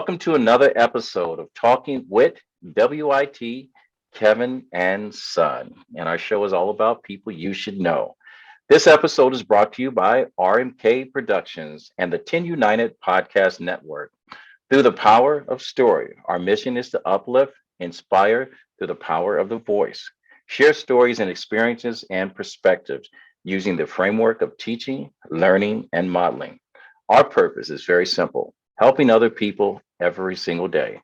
welcome to another episode of Talking with WIT, Kevin and Son. And our show is all about people you should know. This episode is brought to you by RMK Productions and the 10 United Podcast Network. Through the power of story, our mission is to uplift, inspire through the power of the voice, share stories and experiences and perspectives using the framework of teaching, learning, and modeling. Our purpose is very simple, helping other people every single day.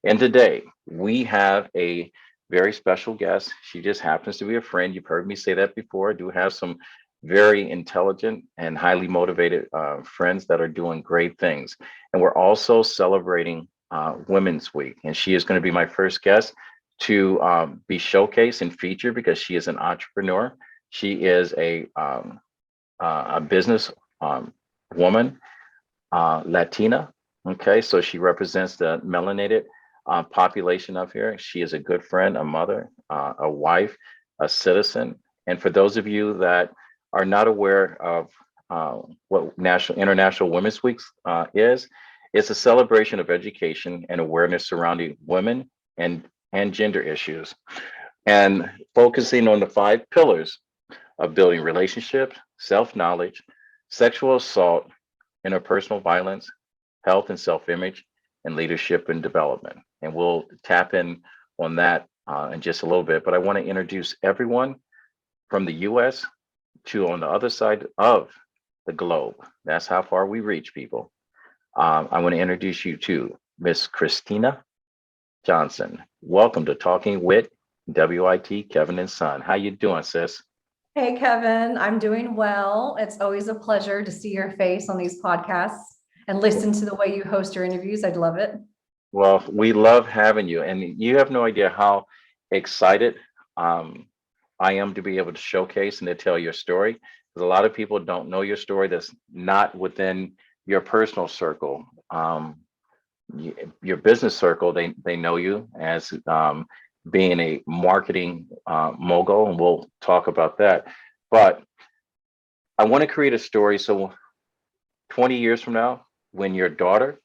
And today we have a very special guest. She just happens to be a friend. You've heard me say that before. I do have some very intelligent and highly motivated friends that are doing great things. And we're also celebrating Women's Week. And she is going to be my first guest to be showcased and featured because she is an entrepreneur. She is a business woman, Latina. Okay, so she represents the melanated population up here. She is a good friend, a mother, a wife, a citizen. And for those of you that are not aware of what International Women's Week is, it's a celebration of education and awareness surrounding women and gender issues, and focusing on the 5 pillars of building relationships, self-knowledge, sexual assault, interpersonal violence, health and self-image, and leadership and development. And we'll tap in on that in just a little bit. But I want to introduce everyone from the U.S. to on the other side of the globe. That's how far we reach, people. I want to introduce you to Miss Kristina Johnson. Welcome to Talking with WIT, Kevin and Son. How you doing, sis? Hey, Kevin, I'm doing well. It's always a pleasure to see your face on these podcasts and listen to the way you host your interviews. I'd love it. Well, we love having you. And you have no idea how excited I am to be able to showcase and to tell your story. Because a lot of people don't know your story that's not within your personal circle. Your business circle, they know you as being a marketing mogul, and we'll talk about that. But I want to create a story so 20 years from now, when your daughter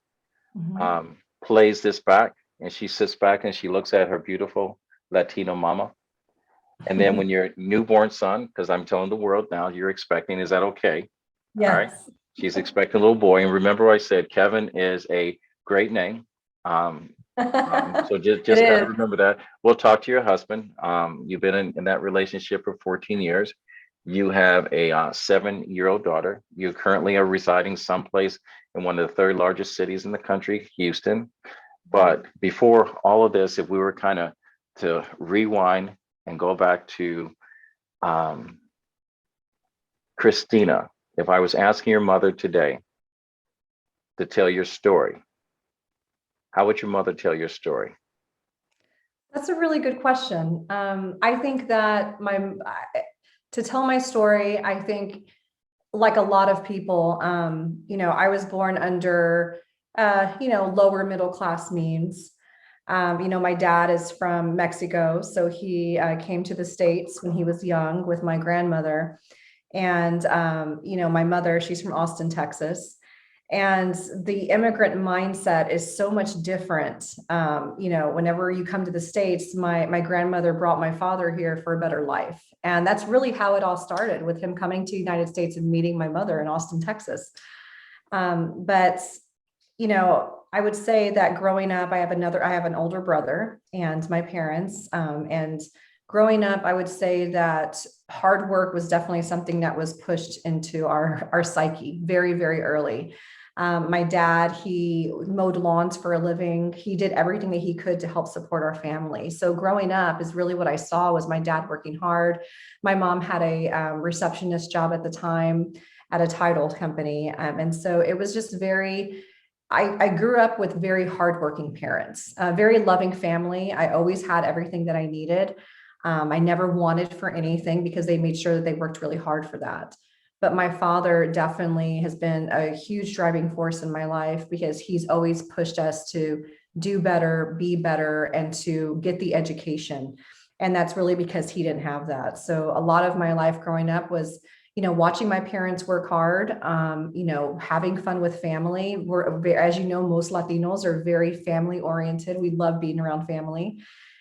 plays this back and she sits back and she looks at her beautiful Latino mama, and then when your newborn son, because I'm telling the world now, you're expecting, is that okay? Yes. All right. She's expecting a little boy. And remember, I said Kevin is a great name. So just gotta remember that. We'll talk to your husband. You've been in that relationship for 14 years. You have a 7-year-old daughter. You currently are residing someplace in one of the 3rd largest cities in the country, Houston. But before all of this, if we were kind of to rewind and go back to Kristina, if I was asking your mother today to tell your story, how would your mother tell your story? That's a really good question. I think that to tell my story, I think like a lot of people, I was born under, lower middle class means. My dad is from Mexico, so he came to the States when he was young with my grandmother. And, my mother, she's from Austin, Texas. And the immigrant mindset is so much different. Whenever you come to the States, my grandmother brought my father here for a better life. And that's really how it all started, with him coming to the United States and meeting my mother in Austin, Texas. But I would say that growing up, I have an older brother and my parents. And growing up, I would say that hard work was definitely something that was pushed into our psyche very, very early. My dad, he mowed lawns for a living. He did everything that he could to help support our family. So growing up is really what I saw was my dad working hard. My mom had a receptionist job at the time at a title company. And so it was just I grew up with very hardworking parents, a very loving family. I always had everything that I needed. I never wanted for anything because they made sure that they worked really hard for that. But my father definitely has been a huge driving force in my life because he's always pushed us to do better, be better, and to get the education. And that's really because he didn't have that. So a lot of my life growing up was, watching my parents work hard, having fun with family. As you know, most Latinos are very family oriented. We love being around family.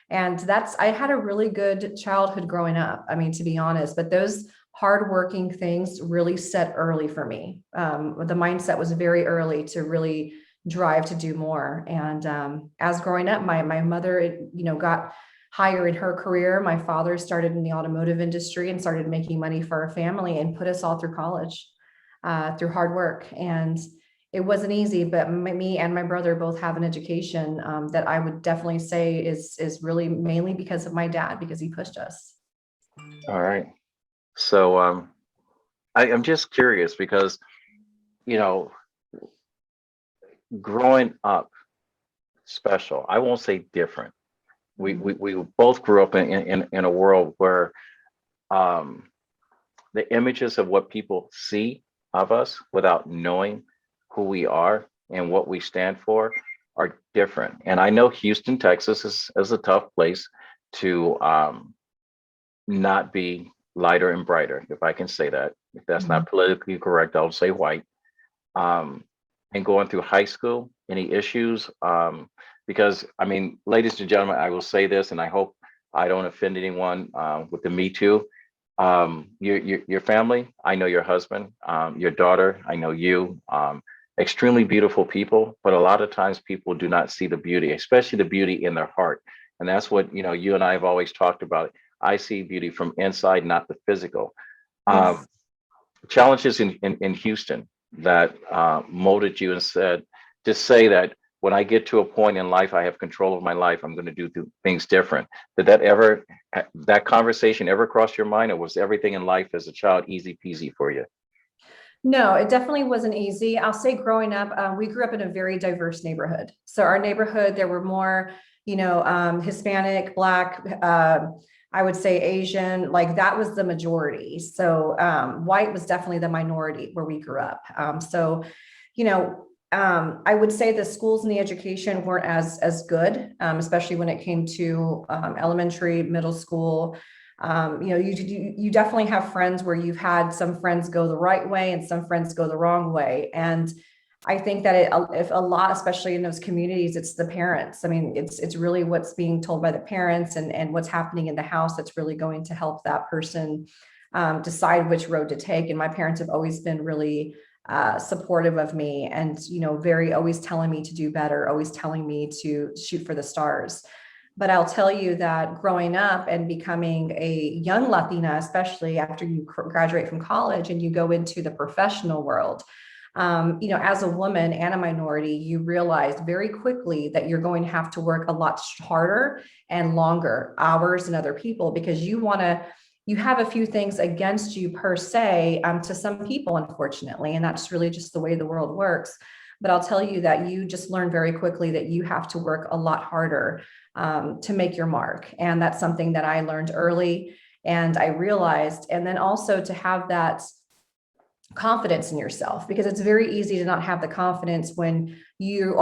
And I had a really good childhood growing up. I mean, to be honest, but those hardworking things really set early for me. The mindset was very early to really drive to do more. And as growing up, my mother, got higher in her career. My father started in the automotive industry and started making money for our family and put us all through college through hard work. And it wasn't easy, but me and my brother both have an education that I would definitely say is really mainly because of my dad, because he pushed us. All right. So I'm just curious because, you know, growing up special, I won't say different. We both grew up in a world where the images of what people see of us without knowing who we are and what we stand for are different. And I know Houston, Texas is a tough place to not be lighter and brighter, if I can say that. If that's not politically correct, I'll say white. And going through high school, any issues? Because I mean, ladies and gentlemen, I will say this, and I hope I don't offend anyone with the Me Too. Your family, I know your husband, your daughter, I know you. Extremely beautiful people, but a lot of times people do not see the beauty, especially the beauty in their heart. And that's what, you and I have always talked about. I see beauty from inside, not the physical. Yes. Challenges in Houston that molded you and said, just say that when I get to a point in life, I have control of my life, I'm going to do things different. Did that conversation ever cross your mind, or was everything in life as a child easy peasy for you? No, it definitely wasn't easy. I'll say growing up, we grew up in a very diverse neighborhood. So our neighborhood, there were more, Hispanic, Black, I would say Asian, like that was the majority. So white was definitely the minority where we grew up. I would say the schools and the education weren't as good, especially when it came to elementary, middle school. You definitely have friends where you've had some friends go the right way and some friends go the wrong way. And I think that if a lot, especially in those communities, it's the parents. I mean, it's really what's being told by the parents and what's happening in the house that's really going to help that person decide which road to take. And my parents have always been really supportive of me and, very always telling me to do better, always telling me to shoot for the stars. But I'll tell you that growing up and becoming a young Latina, especially after you graduate from college and you go into the professional world, as a woman and a minority, you realize very quickly that you're going to have to work a lot harder and longer hours than other people because you have a few things against you per se, to some people, unfortunately, and that's really just the way the world works. But I'll tell you that you just learn very quickly that you have to work a lot harder to make your mark. And that's something that I learned early and I realized. And then also to have that confidence in yourself, because it's very easy to not have the confidence when you're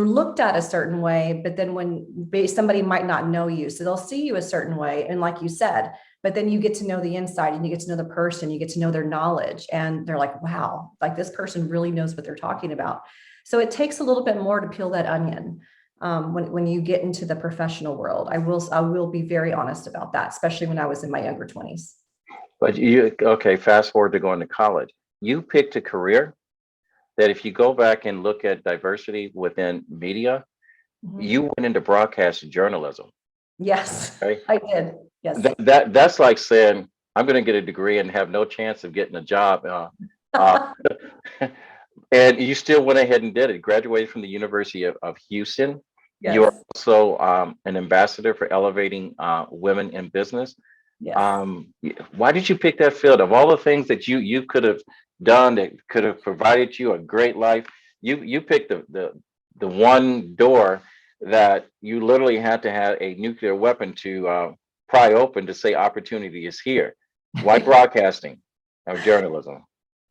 looked at a certain way, but then when somebody might not know you, so they'll see you a certain way. And like you said, but then you get to know the inside and you get to know the person, you get to know their knowledge, and they're like, wow, like this person really knows what they're talking about. So it takes a little bit more to peel that onion. When you get into the professional world, I will be very honest about that, especially when I was in my younger 20s. But okay, fast forward to going to college. You picked a career that if you go back and look at diversity within media, you went into broadcast journalism. Yes, Okay. I did. Yes. That's like saying, I'm going to get a degree and have no chance of getting a job. And you still went ahead and did it. Graduated from the University of Houston. Yes. You are also an ambassador for elevating women in business. Yes. Why did you pick that field? Of all the things that you could have done that could have provided you a great life, you picked the one door that you literally had to have a nuclear weapon to pry open to say opportunity is here. Why broadcasting or journalism?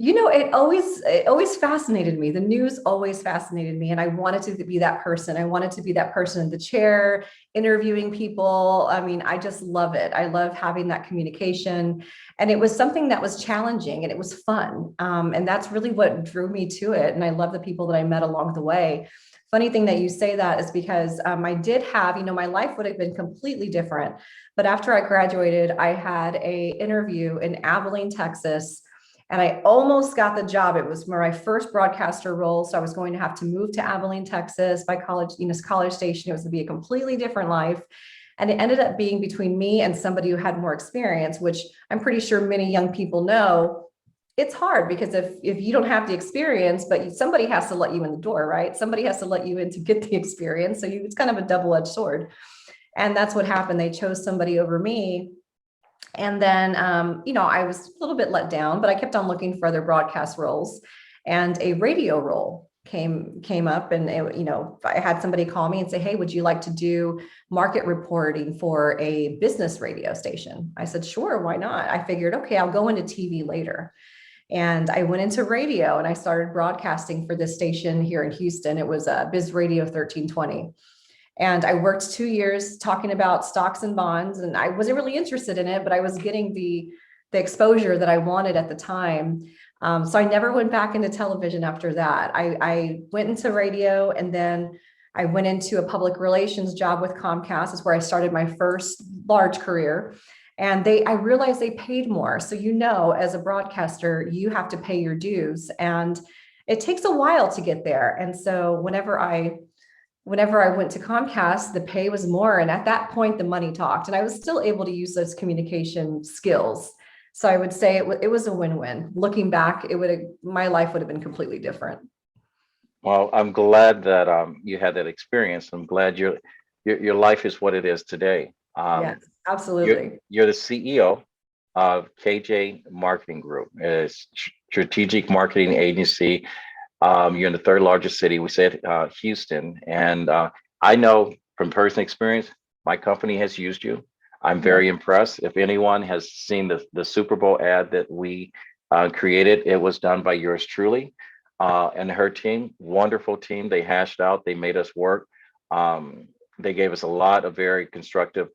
It always fascinated me. The news always fascinated me. And I wanted to be that person. I wanted to be that person in the chair, interviewing people. I mean, I just love it. I love having that communication. And it was something that was challenging and it was fun. And that's really what drew me to it. And I love the people that I met along the way. Funny thing that you say that is because I did have, my life would have been completely different. But after I graduated, I had a interview in Abilene, Texas, and I almost got the job. It was my first broadcaster role. So I was going to have to move to Abilene, Texas by college, College Station. It was to be a completely different life. And it ended up being between me and somebody who had more experience, which I'm pretty sure many young people know. It's hard because if you don't have the experience, but somebody has to let you in the door, right? Somebody has to let you in to get the experience. So it's kind of a double-edged sword. And that's what happened. They chose somebody over me. And then, I was a little bit let down, but I kept on looking for other broadcast roles, and a radio role came up, and I had somebody call me and say, "Hey, would you like to do market reporting for a business radio station?" I said, "Sure, why not?" I figured, okay, I'll go into TV later. And I went into radio and I started broadcasting for this station here in Houston. It was Biz Radio 1320. And I worked 2 years talking about stocks and bonds, and I wasn't really interested in it, but I was getting the exposure that I wanted at the time. So I never went back into television after that. I went into radio, and then I went into a public relations job with Comcast. Is where I started my first large career. And I realized they paid more. So, as a broadcaster, you have to pay your dues, and it takes a while to get there. And so whenever I went to Comcast, the pay was more. And at that point, the money talked, and I was still able to use those communication skills. So I would say it was a win-win. Looking back, my life would have been completely different. Well, I'm glad that you had that experience. I'm glad your life is what it is today. Yes, absolutely. You're the CEO of KJ Marketing Group, a strategic marketing agency. You're in the third largest city. We said Houston, and I know from personal experience, my company has used you. I'm very impressed. If anyone has seen the Super Bowl ad that we created, it was done by yours truly and her team. Wonderful team. They hashed out. They made us work. They gave us a lot of very constructive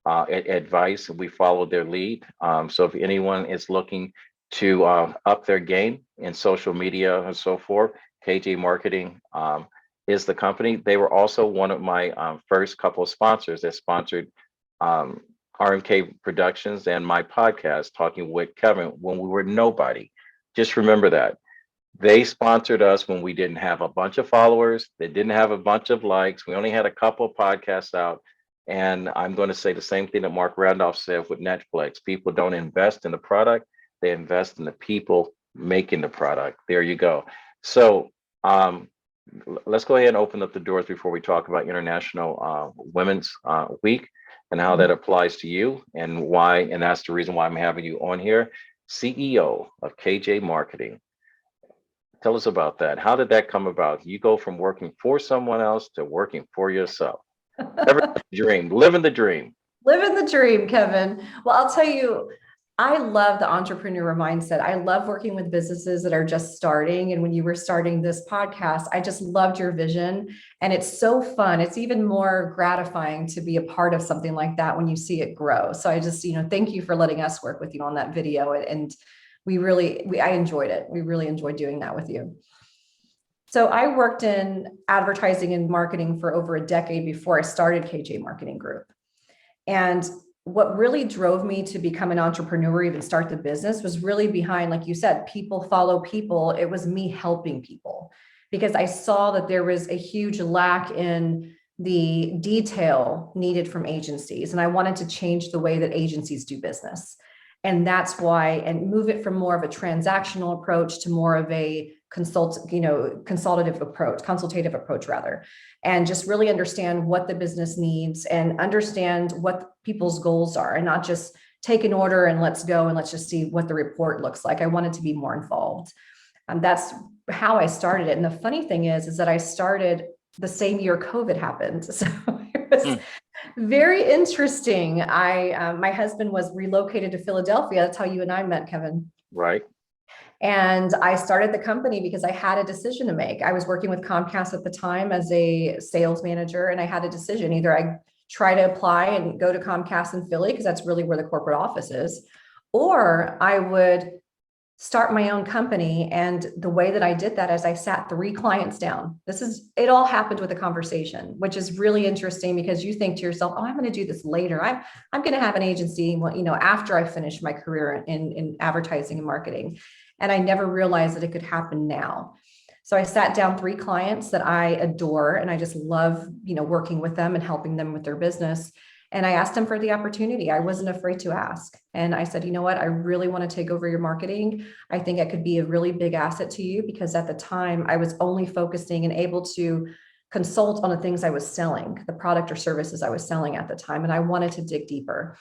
advice, and we followed their lead. So if anyone is looking to up their game in social media and so forth, KJ Marketing is the company. They were also one of my first couple of sponsors that sponsored RMK Productions and my podcast, Talking with Kevin, when we were nobody. Just remember that. They sponsored us when we didn't have a bunch of followers. They didn't have a bunch of likes. We only had a couple of podcasts out. And I'm going to say the same thing that Mark Randolph said with Netflix. People don't invest in the product. They invest in the people making the product. There you go. So let's go ahead and open up the doors before we talk about International Women's Week and how that applies to you and why. And that's the reason why I'm having you on here. CEO of KJ Marketing. Tell us about that. How did that come about? You go from working for someone else to working for yourself. Every dream, living the dream. Living the dream, Kevin. Well, I'll tell you, I love the entrepreneur mindset. I love working with businesses that are just starting. And when you were starting this podcast, I just loved your vision. And it's so fun. It's even more gratifying to be a part of something like that when you see it grow. So I just, thank you for letting us work with you on that video. And I enjoyed it. We really enjoyed doing that with you. So I worked in advertising and marketing for over a decade before I started KJ Marketing Group. And what really drove me to become an entrepreneur, even start the business, was really behind, like you said, people follow people. It was me helping people because I saw that there was a huge lack in the detail needed from agencies. And I wanted to change the way that agencies do business. And that's why, and move it from more of a transactional approach to more of a consultative approach rather, and just really understand what the business needs and understand what people's goals are, and not just take an order and let's go and let's just see what the report looks like. I wanted to be more involved. That's how I started it. And the funny thing is that I started the same year COVID happened. So it was very interesting. My husband was relocated to Philadelphia. That's how you and I met, Kevin. Right. And I started the company because I had a decision to make. I was working with Comcast at the time as a sales manager, and I had a decision. Either I try to apply and go to Comcast in Philly, because that's really where the corporate office is, or I would start my own company. And the way that I did that is I sat 3 clients down. It all happened with a conversation, which is really interesting, because you think to yourself, oh, I'm going to do this later. I'm going to have an agency, after I finish my career in advertising and marketing. And I never realized that it could happen now. So I sat down 3 clients that I adore, and I just love, working with them and helping them with their business. And I asked them for the opportunity. I wasn't afraid to ask. And I said, you know what? I really want to take over your marketing. I think I could be a really big asset to you, because at the time I was only focusing and able to consult on the things I was selling, the product or services I was selling at the time. And I wanted to dig deeper.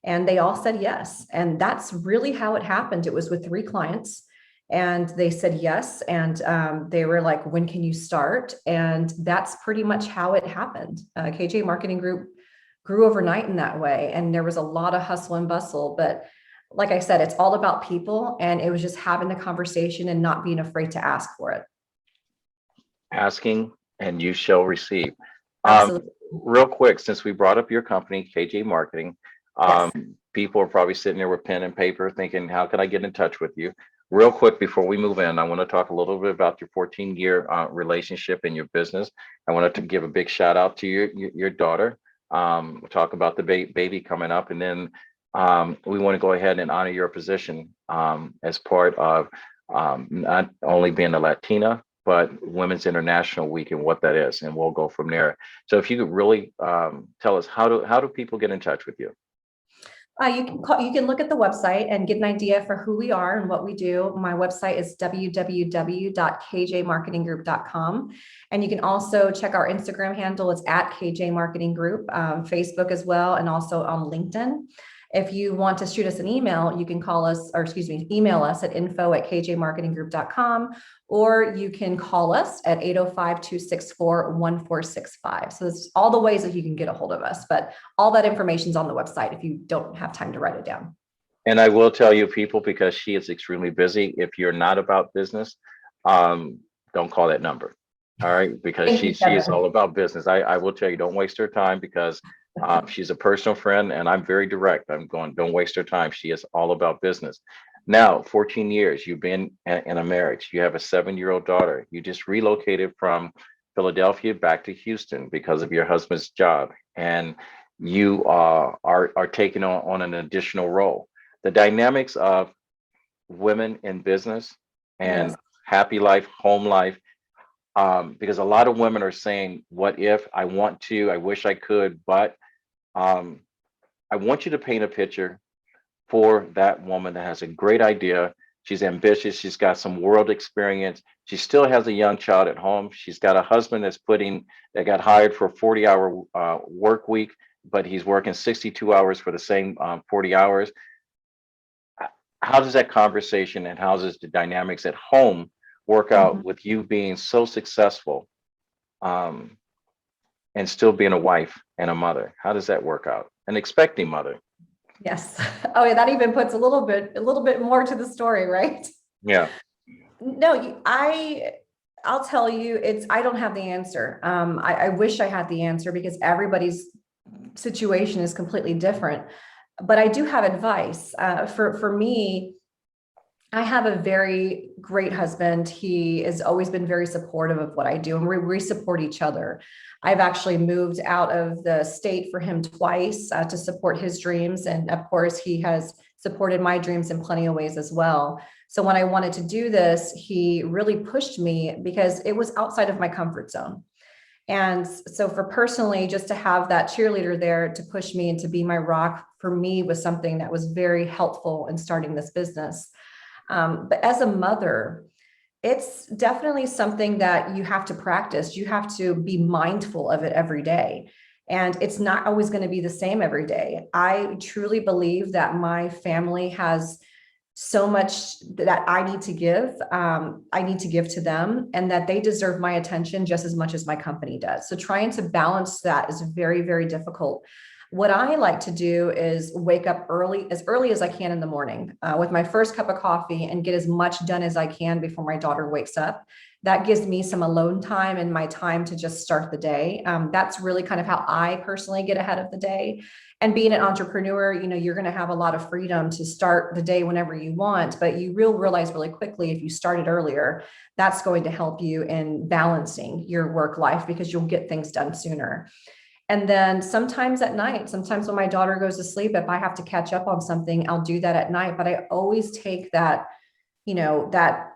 And they all said yes. And that's really how it happened. It was with 3 clients, and they said yes. And they were like, when can you start? And that's pretty much how it happened. KJ Marketing Group grew overnight in that way. And there was a lot of hustle and bustle. But like I said, it's all about people. And it was just having the conversation and not being afraid to ask for it. Asking and you shall receive. Absolutely. Real quick, since we brought up your company, KJ Marketing, Yes. people are probably sitting there with pen and paper thinking, how can I get in touch with you? Real quick, before we move in, I want to talk a little bit about your 14-year relationship and your business. I wanted to give a big shout out to your daughter. We'll talk about the baby coming up, and then we want to go ahead and honor your position as part of not only being a Latina, but Women's International Week and what that is, and we'll go from there. So if you could really tell us, how do people get in touch with you? You can look at the website and get an idea for who we are and what we do. My website is www.kjmarketinggroup.com. And you can also check our Instagram handle. It's at KJ Marketing Group, Facebook as well, and also on LinkedIn. If you want to shoot us an email, you can email us at info@kjmarketinggroup.com, or you can call us at 805-264-1465. So there's all the ways that you can get a hold of us, but all that information is on the website if you don't have time to write it down. And I will tell you, people, because she is extremely busy, if you're not about business, don't call that number. All right, because she is all about business. I will tell you, don't waste her time, because she's a personal friend, and I'm very direct. I'm going, don't waste her time. She is all about business. Now, 14 years, you've been in a marriage. You have a 7-year-old daughter. You just relocated from Philadelphia back to Houston because of your husband's job, and you are taking on an additional role. The dynamics of women in business and happy life, home life, because a lot of women are saying, what if, I want to, I wish I could, but I want you to paint a picture for that woman that has a great idea. She's ambitious. She's got some world experience. She still has a young child at home. She's got a husband that got hired for a 40-hour work week, but he's working 62 hours for the same 40 hours. How does that conversation and how does the dynamics at home work out with you being so successful and still being a wife and a mother? How does that work out? An expecting mother. Yes. Oh, yeah. That even puts a little bit more to the story, right? Yeah. No, I'll tell you, I don't have the answer. I wish I had the answer, because everybody's situation is completely different. But I do have advice. For me, I have a very great husband. He has always been very supportive of what I do, and we support each other. I've actually moved out of the state for him twice to support his dreams. And of course, he has supported my dreams in plenty of ways as well. So when I wanted to do this, he really pushed me because it was outside of my comfort zone. And so for personally, just to have that cheerleader there to push me and to be my rock for me was something that was very helpful in starting this business. But as a mother, it's definitely something that you have to practice. You have to be mindful of it every day. And it's not always going to be the same every day. I truly believe that my family has so much that I need to give. I need to give to them, and that they deserve my attention just as much as my company does. So trying to balance that is very, very difficult. What I like to do is wake up early as I can in the morning with my first cup of coffee and get as much done as I can before my daughter wakes up. That gives me some alone time and my time to just start the day. That's really kind of how I personally get ahead of the day. And being an entrepreneur, you're going to have a lot of freedom to start the day whenever you want, but you will realize really quickly if you started earlier, that's going to help you in balancing your work life because you'll get things done sooner. And then sometimes at night, sometimes when my daughter goes to sleep, if I have to catch up on something, I'll do that at night. But I always take that, that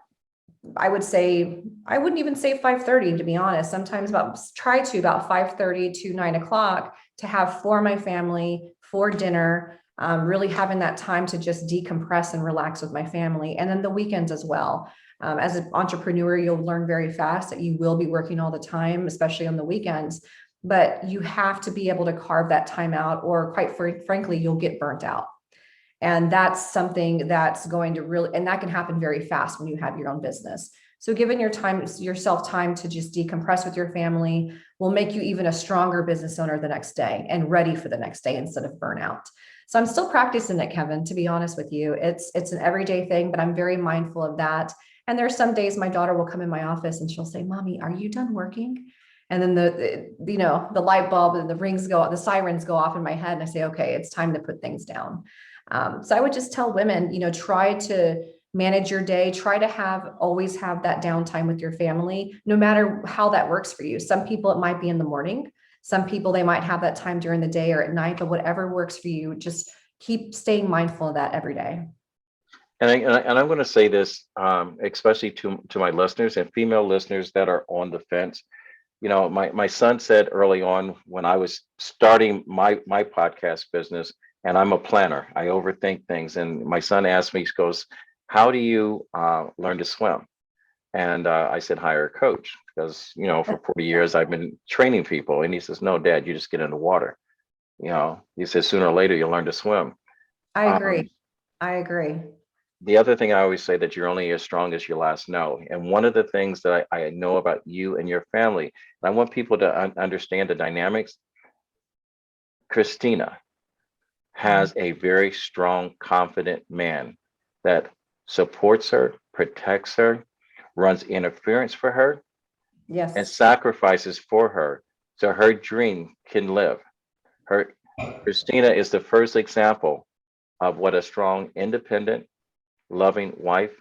I would say, I wouldn't even say 5:30, to be honest. Sometimes about 5:30 to 9 o'clock to have for my family, for dinner, really having that time to just decompress and relax with my family. And then the weekends as well. As an entrepreneur, you'll learn very fast that you will be working all the time, especially on the weekends, but you have to be able to carve that time out, or quite frankly, you'll get burnt out. And that's something that's going to really, and that can happen very fast when you have your own business. So giving yourself time to just decompress with your family will make you even a stronger business owner the next day and ready for the next day instead of burnout. So I'm still practicing it, Kevin, to be honest with you. It's an everyday thing, but I'm very mindful of that. And there's some days my daughter will come in my office and she'll say, "Mommy, are you done working?" And then the light bulb and the sirens go off in my head, and I say, "Okay, it's time to put things down." So I would just tell women, try to manage your day, try to always have that downtime with your family, no matter how that works for you. Some people, it might be in the morning. Some people, they might have that time during the day or at night, but whatever works for you, just keep staying mindful of that every day. And I'm going to say this, especially to my listeners and female listeners that are on the fence. My son said early on when I was starting my podcast business, and I'm a planner, I overthink things. And my son asked me, he goes, "How do you learn to swim?" And I said, "Hire a coach," because, for 40 years I've been training people. And he says, "No, Dad, you just get in the water." He says, "Sooner or later, you'll learn to swim." I agree. Um, I agree. the other thing I always say that you're only as strong as your last no. And one of the things that I know about you and your family, and I want people to understand the dynamics. Christina has a very strong, confident man that supports her, protects her, runs interference for her, and Yes. sacrifices for her so her dream can live. Her Christina is the first example of what a strong, independent, loving wife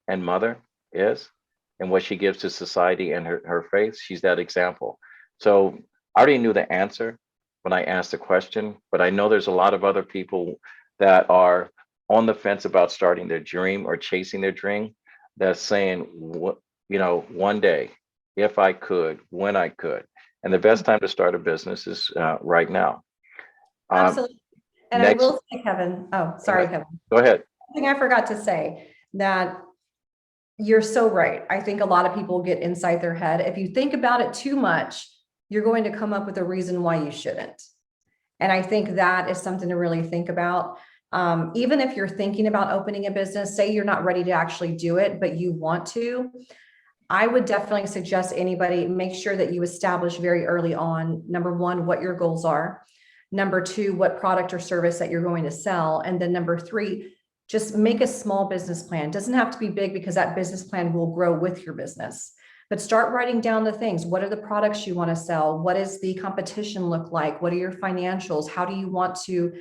and mother is, and what she gives to society and her faith. She's that example. So I already knew the answer when I asked the question, but I know there's a lot of other people that are on the fence about starting their dream or chasing their dream, that's saying, one day, if I could, when I could. And the best time to start a business is right now. Um, Absolutely. And I next, will say, Kevin, oh, go sorry, ahead. Kevin. Go ahead. Thing I forgot to say, that you're so right. I think a lot of people get inside their head. If you think about it too much, you're going to come up with a reason why you shouldn't. And I think that is something to really think about. Even if you're thinking about opening a business, say you're not ready to actually do it, but you want to, I would definitely suggest anybody make sure that you establish very early on, number one, what your goals are. Number two, what product or service that you're going to sell. And then number three, just make a small business plan. It doesn't have to be big because that business plan will grow with your business. But start writing down the things. What are the products you want to sell? What does the competition look like? What are your financials? How do you want to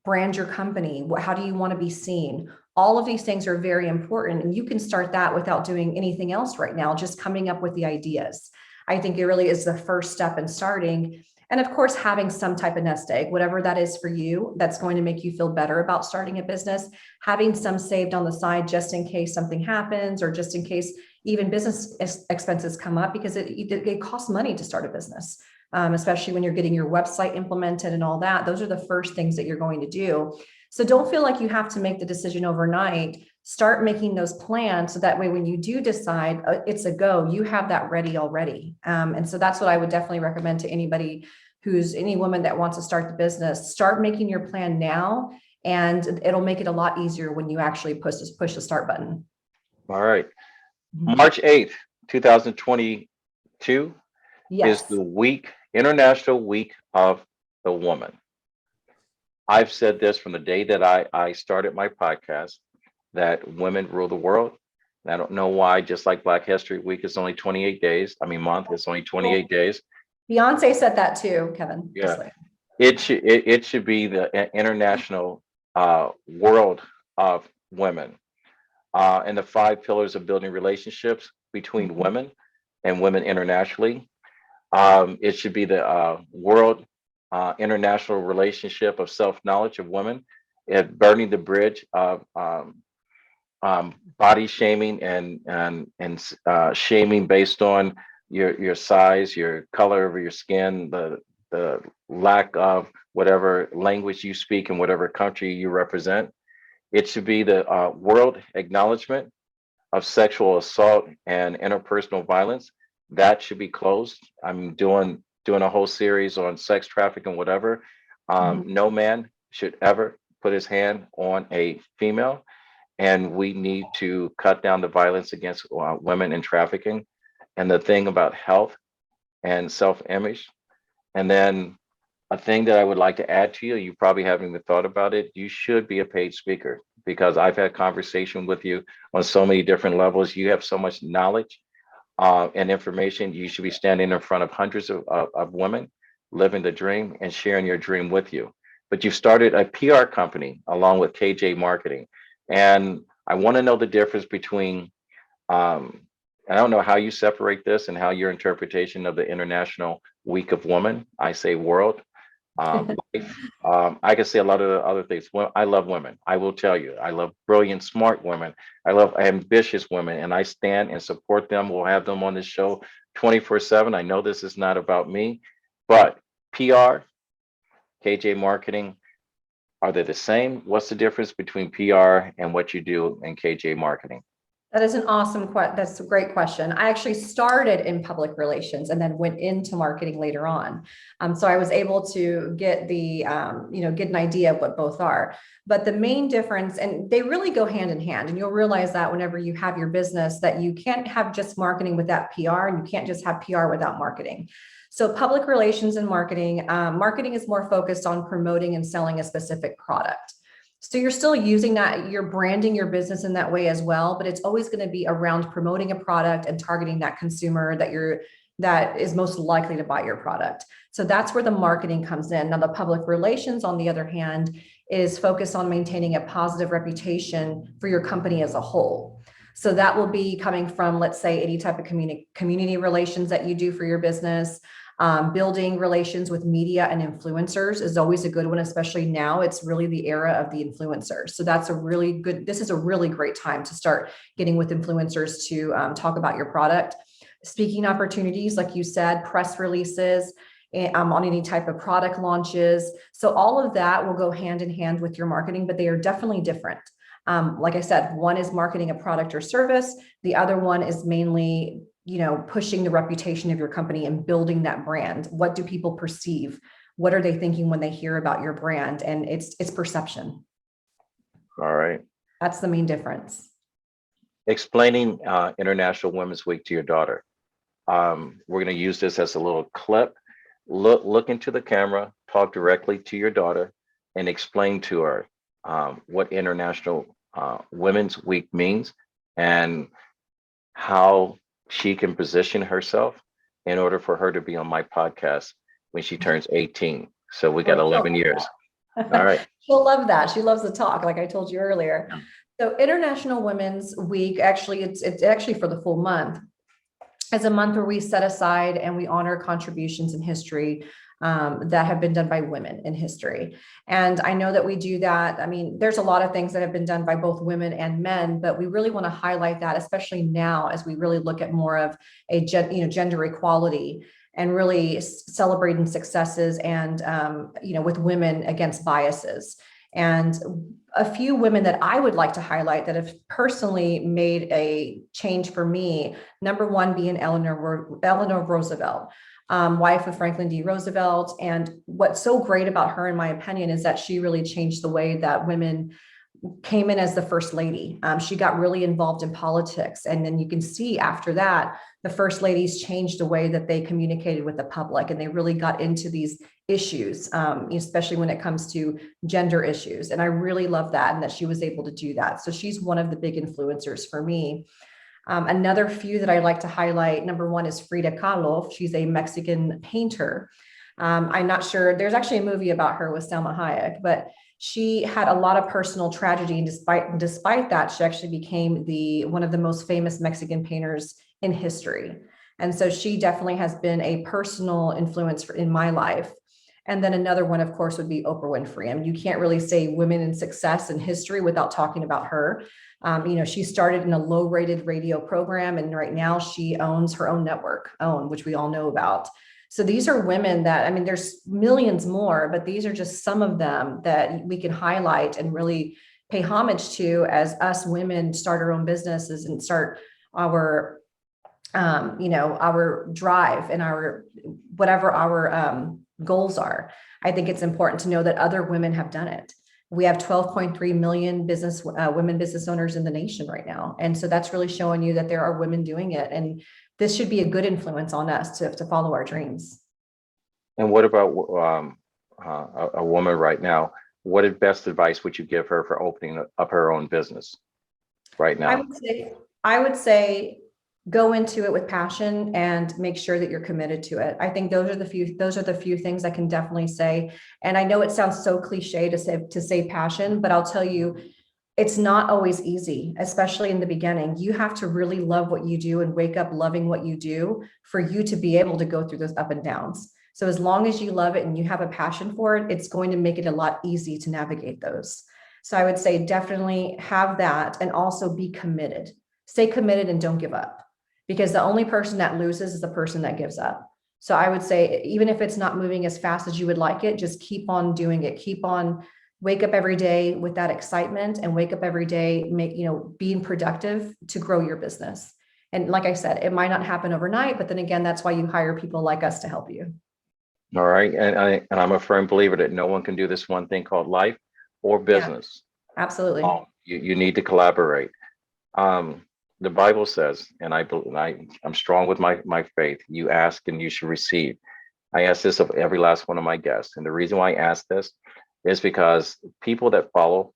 brand your company? How do you want to be seen? All of these things are very important. And you can start that without doing anything else right now, just coming up with the ideas. I think it really is the first step in starting. And of course, having some type of nest egg, whatever that is for you, that's going to make you feel better about starting a business, having some saved on the side just in case something happens, or just in case even business expenses come up, because it costs money to start a business, especially when you're getting your website implemented and all that. Those are the first things that you're going to do. So don't feel like you have to make the decision overnight. Start making those plans so that way when you do decide it's a go, you have that ready already. And so that's what I would definitely recommend to anybody any woman that wants to start the business. Start making your plan now, and it'll make it a lot easier when you actually push the start button. All right. March 8th, 2022 is Yes. the International Week of the woman. I've said this from the day that I started my podcast, that women rule the world. And I don't know why, just like Black History Week is only 28 days. I mean, month, it's only 28 days. Beyonce said that too, Kevin. Yeah. It should be the international world of women, and the 5 pillars of building relationships between women and women internationally. It should be the world international relationship of self-knowledge of women, and burning the bridge of body shaming and shaming based on your size, your color of your skin, the lack of whatever language you speak in whatever country you represent. It should be the world acknowledgement of sexual assault and interpersonal violence. That should be closed. I'm doing a whole series on sex trafficking and whatever. No man should ever put his hand on a female, and we need to cut down the violence against women in trafficking. And the thing about health and self-image. And then a thing that I would like to add to you, you probably haven't even thought about it, you should be a paid speaker, because I've had conversation with you on so many different levels. You have so much knowledge and information. You should be standing in front of hundreds of women, living the dream and sharing your dream with you. But you started a PR company along with KJ Marketing. And I want to know the difference between, I don't know how you separate this and how your interpretation of the International Week of Women, I say world, life. I can say a lot of the other things. Well, I love women. I will tell you, I love brilliant, smart women. I love ambitious women, and I stand and support them. We'll have them on the show 24/7. I know this is not about me, but PR, KJ Marketing, are they the same? What's the difference between PR and what you do in KJ Marketing? That is an awesome that's a great question. I actually started in public relations and then went into marketing later on. So I was able to get get an idea of what both are. But the main difference, and they really go hand in hand, and you'll realize that whenever you have your business, that you can't have just marketing without PR, and you can't just have PR without marketing. So public relations and marketing, marketing is more focused on promoting and selling a specific product. So you're still using that, you're branding your business in that way as well, but it's always going to be around promoting a product and targeting that consumer that is most likely to buy your product. So that's where the marketing comes in. Now, the public relations, on the other hand, is focused on maintaining a positive reputation for your company as a whole. So that will be coming from, let's say, any type of community relations that you do for your business. Building relations with media and influencers is always a good one, especially now. It's really the era of the influencers. So that's this is a really great time to start getting with influencers to talk about your product. Speaking opportunities, like you said, press releases, on any type of product launches. So all of that will go hand in hand with your marketing, but they are definitely different. Like I said, one is marketing a product or service. The other one is mainly pushing the reputation of your company and building that brand. What do people perceive? What are they thinking when they hear about your brand? And it's perception. All right. That's the main difference. Explaining International Women's Week to your daughter. We're going to use this as a little clip. Look into the camera, talk directly to your daughter, and explain to her what International Women's Week means and how she can position herself in order for her to be on my podcast when she turns 18. So we got 11 years. All right. She'll love that. She loves to talk, like I told you earlier. Yeah. So International Women's Week, actually, it's actually for the full month. It's a month where we set aside and we honor contributions in history that have been done by women in history. And I know that we do that. I mean, there's a lot of things that have been done by both women and men, but we really want to highlight that, especially now as we really look at more of a gender equality and really celebrating successes and with women against biases. And a few women that I would like to highlight that have personally made a change for me. Number one being Eleanor Roosevelt, wife of Franklin D. Roosevelt. And what's so great about her, in my opinion, is that she really changed the way that women came in as the first lady. She got really involved in politics. And then you can see after that, the first ladies changed the way that they communicated with the public, and they really got into these issues, especially when it comes to gender issues. And I really love that, and that she was able to do that. So she's one of the big influencers for me. Another few that I like to highlight, number one is Frida Kahlo. She's a Mexican painter. I'm not sure, there's actually a movie about her with Salma Hayek, but she had a lot of personal tragedy, and despite that, she actually became one of the most famous Mexican painters in history. And so she definitely has been a personal influence in my life. And then another one, of course, would be Oprah Winfrey. I mean, you can't really say women in success in history without talking about her. She started in a low-rated radio program, and right now she owns her own network, which we all know about. So these are women that, I mean, there's millions more, but these are just some of them that we can highlight and really pay homage to as us women start our own businesses and start our, our drive and our, whatever our goals are. I think it's important to know that other women have done it. We have 12.3 million women business owners in the nation right now. And so that's really showing you that there are women doing it. And this should be a good influence on us to follow our dreams. And what about a woman right now? What best advice would you give her for opening up her own business right now? I would say go into it with passion and make sure that you're committed to it. I think those are the few things I can definitely say. And I know it sounds so cliche to say passion, but I'll tell you, it's not always easy, especially in the beginning. You have to really love what you do and wake up loving what you do for you to be able to go through those up and downs. So as long as you love it and you have a passion for it, it's going to make it a lot easier to navigate those. So I would say definitely have that, and also be committed. Stay committed and don't give up, because the only person that loses is the person that gives up. So I would say, even if it's not moving as fast as you would like it, just keep on doing it. Wake up every day with that excitement, and wake up every day, being productive to grow your business. And like I said, it might not happen overnight, but then again, that's why you hire people like us to help you. All right. And I'm a firm believer that no one can do this one thing called life or business. Yeah, absolutely. You need to collaborate. The Bible says, and I'm strong with my faith, you ask and you should receive. I ask this of every last one of my guests. And the reason why I ask this is because people that follow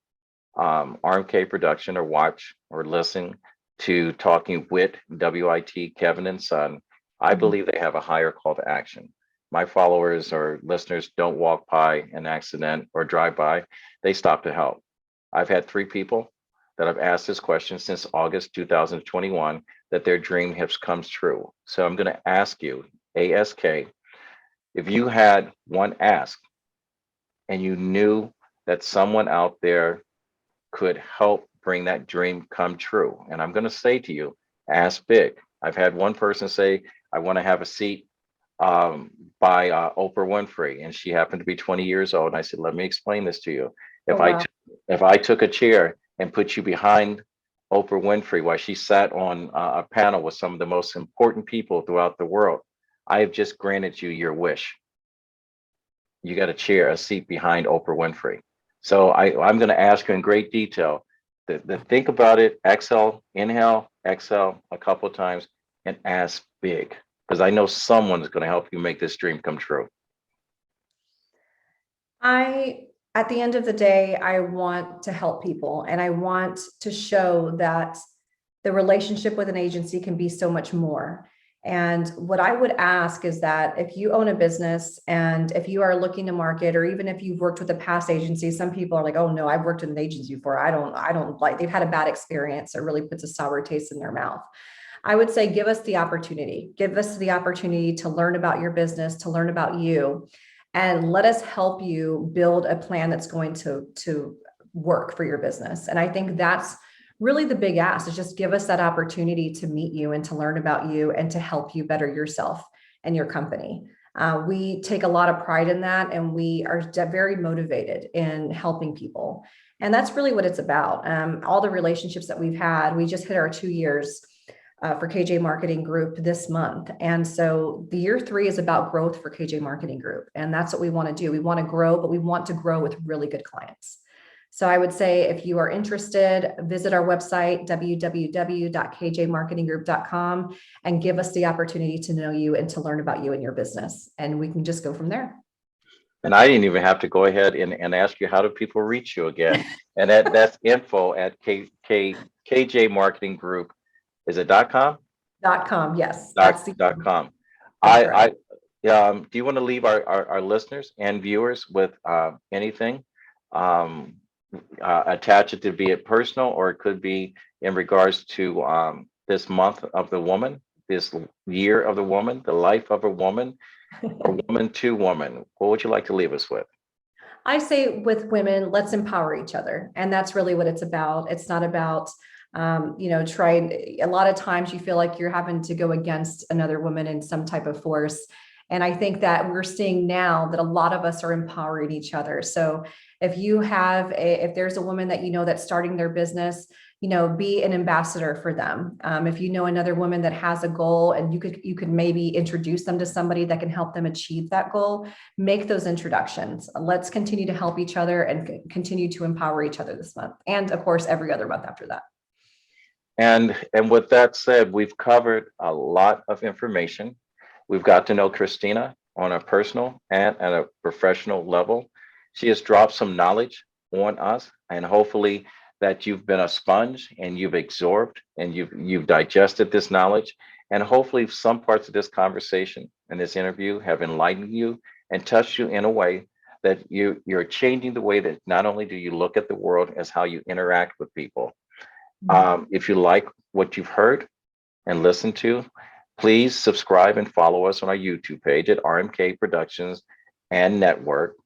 RMK Production or watch or listen to Talking Wit, WIT, Kevin and Son, I believe they have a higher call to action. My followers or listeners don't walk by an accident or drive by, they stop to help. I've had 3 people that I've asked this question since August 2021 that their dream has come true. So I'm going to ask you, ASK, if you had one ask and you knew that someone out there could help bring that dream come true. And I'm going to say to you, ask big. I've had one person say, I want to have a seat by Oprah Winfrey, and she happened to be 20 years old. And I said, let me explain this to you. If I took a chair and put you behind Oprah Winfrey while she sat on a panel with some of the most important people throughout the world, I have just granted you your wish. You got a seat behind Oprah Winfrey. So I'm going to ask you in great detail to think about it, inhale, exhale a couple of times, and ask big, because I know someone is going to help you make this dream come true. At the end of the day, I want to help people, and I want to show that the relationship with an agency can be so much more. And what I would ask is that if you own a business and if you are looking to market, or even if you've worked with a past agency, some people are like, oh no, I've worked with an agency before. I don't like, they've had a bad experience. It really puts a sour taste in their mouth. I would say, give us the opportunity to learn about your business, to learn about you, and let us help you build a plan that's going to work for your business. And I think that's really the big ask, is just give us that opportunity to meet you and to learn about you and to help you better yourself and your company. We take a lot of pride in that, and we are very motivated in helping people. And that's really what it's about. All the relationships that we've had, we just hit our 2 years for KJ Marketing Group this month. And so the year 3 is about growth for KJ Marketing Group. And that's what we want to do. We want to grow, but we want to grow with really good clients. So I would say if you are interested, visit our website, www.kjmarketinggroup.com, and give us the opportunity to know you and to learn about you and your business. And we can just go from there. And I didn't even have to go ahead and ask you, how do people reach you again? And that's info at KJ Marketing Group. Is it .com? .com, yes. .com. That's right. Do you want to leave our listeners and viewers with anything? Attach it to be it personal, or it could be in regards to this month of the woman, this year of the woman, the life of a woman, or woman to woman. What would you like to leave us with? I say with women, let's empower each other. And that's really what it's about. It's not about, trying. A lot of times you feel like you're having to go against another woman in some type of force. And I think that we're seeing now that a lot of us are empowering each other. So if if there's a woman that you know that's starting their business, be an ambassador for them. If you know another woman that has a goal, and you could maybe introduce them to somebody that can help them achieve that goal, make those introductions. Let's continue to help each other and continue to empower each other this month. And of course, every other month after that. And with that said, we've covered a lot of information. We've got to know Kristina on a personal and at a professional level. She has dropped some knowledge on us, and hopefully that you've been a sponge and you've absorbed and you've digested this knowledge. And hopefully some parts of this conversation and this interview have enlightened you and touched you in a way that you're changing the way that not only do you look at the world, as how you interact with people. If you like what you've heard and listened to, please subscribe and follow us on our YouTube page at RMK Productions and Network.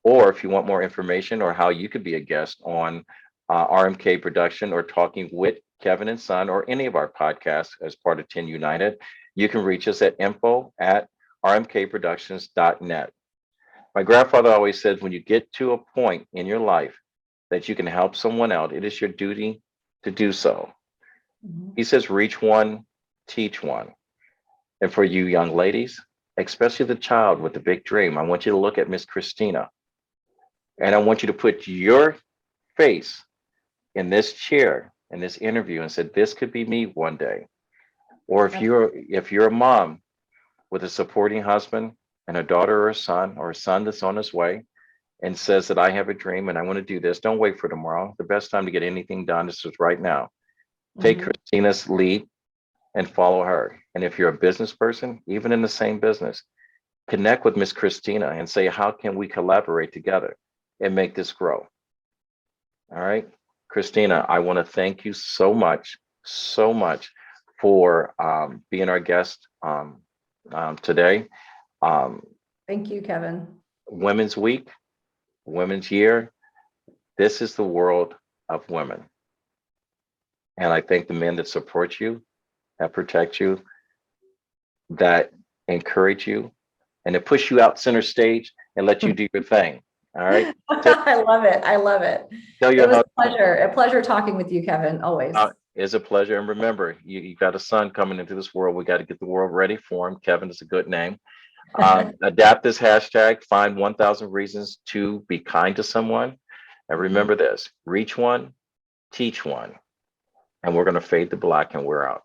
Or if you want more information or how you could be a guest on RMK Production or Talking with Kevin and Son, or any of our podcasts as part of 10 United, you can reach us at info@rmkproductions.net. My grandfather always said, when you get to a point in your life that you can help someone out, it is your duty to do so. He says, reach one, teach one. And for you young ladies, especially the child with the big dream, I want you to look at Miss Kristina, and I want you to put your face in this chair, in this interview, and said, this could be me one day. Or if you're a mom with a supporting husband and a daughter or a son that's on his way, and says that I have a dream and I want to do this, don't wait for tomorrow. The best time to get anything done is right now. Take Kristina's lead and follow her. And if you're a business person, even in the same business, connect with Miss Kristina and say, how can we collaborate together and make this grow? All right, Kristina, I want to thank you so much for being our guest today. Thank you, Kevin. Women's Week, Women's Year. This is the world of women. And I thank the men that support you, that protect you, that encourage you, and to push you out center stage and let you do your thing. All right. I love it. I love it. It was a pleasure talking with you, Kevin, always. It's a pleasure. And remember, you got a son coming into this world. We got to get the world ready for him. Kevin is a good name. Adapt this hashtag, find 1,000 reasons to be kind to someone. And remember this, reach one, teach one. And we're going to fade to black, and we're out.